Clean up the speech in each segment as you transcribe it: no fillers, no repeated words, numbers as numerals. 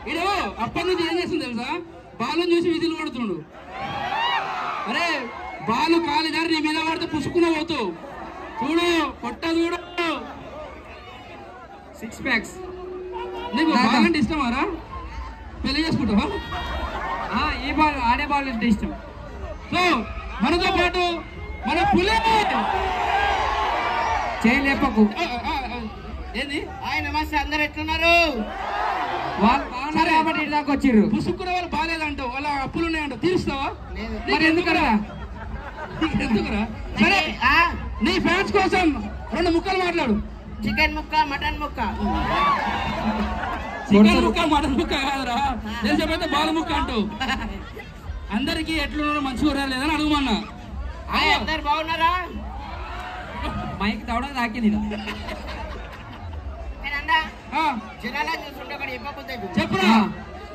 ఇడు అప్పటి నుంచి ఏం చేస్తుంది తెలుసా? బాలను చూసి విధులు పడుతుండు. అరే బాలు కాలు గారు నీ మీద పడితే పుసుకున్న పోతావు. చూడు పొట్ట చూడు, 6 ప్యాక్స్. నీకు బాల్ అంటే ఇష్టమారా? పెళ్లి చేసుకుంటావా? ఈ బాల్ ఆడే బాల్ అంటే ఇష్టం. సో మనతో పాటు మన పులి చేయలేపకు ఏంది? నమస్తే, అందరు ఎట్లున్నారు? వాళ్ళు బాగున్నారు కాబట్టి ఇటు దాకా వచ్చిర్రు. పుసుక్కున్న వాళ్ళు బాగాలేదంటావు, వాళ్ళ అప్పులు ఉన్నాయంటావు, తీరుస్తావా? మరి ఎందుకరా? సరే నీ ఫ్యాన్స్ కోసం 2 ముక్కలు మాట్లాడు. చికెన్ ముక్క, మటన్ ముక్క. చికెన్ ముక్క మటన్ ముక్క కాదురా, తెలిసిపోతే బాల ముక్క అంటావు. అందరికి ఎట్లున్నారో మంచిగా లేదని అడుగుమన్నా. అందరు బాగున్నారా? మైక్ తవడం తాకింది. జనాలను చూస్తుంటే ఒకటి చెప్పురా.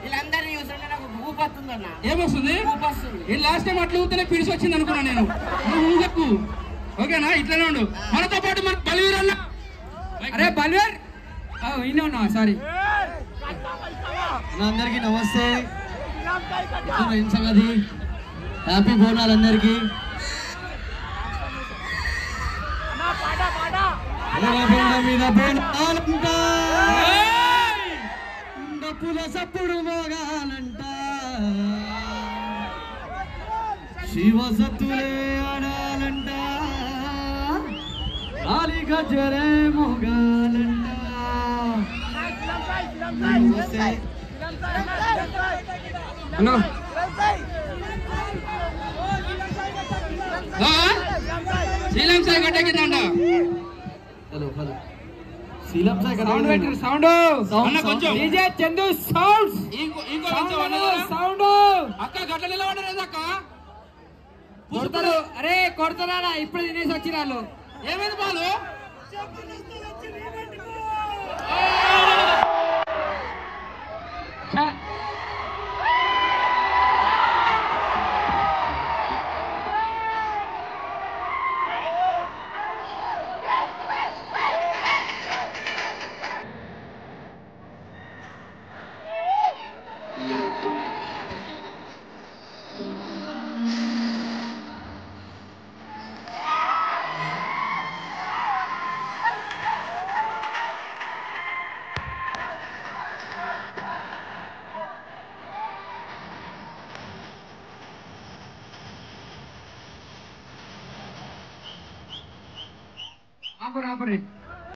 వీళ్ళందరినీ చూస్తుంటే నాకు ఊపు వస్తుందన్న. ఏమొస్తుంది? ఊపు వస్తుంది. ఈ లాస్ట్ టైం అట్లా ఊతనే పిలిచి వచ్చింది అనుకున్నా నేను. నువ్వు ఊగకు, ఓకేనా? ఇట్లానే ఉండు. మనతో పాటు మన బలివీర్ అన్న. అరే బలివీర్ ఇన్ని ఉన్నావా? సారీ. అందరికి నమస్తే, ఏం సంగతి? హ్యాపీ బోనాలు అందరికి. మీద బోనాలంట, డప్పుల సప్పుడు మోగాలంట, శివసత్తులే ఆడాలంట, ఆలి గజరే మోగాలంట. హలో శ్రీలంక సాయి గడ్డెక్కిందంట. Hello hello Seelam Sai sound పెట్టు. సౌండ్ అన్న కొంచెం డీజే చందు సౌండ్. ఇంకో కొంచెం అన్నదా? సౌండ్. అక్క గట్ల నిలబడలేదు అక్క. కొడతారు. అరే కొడతారా? ఇప్పుడు తినేసి వచ్చిన వాళ్ళు. ఏమైంది బాలు? ఆపరేట్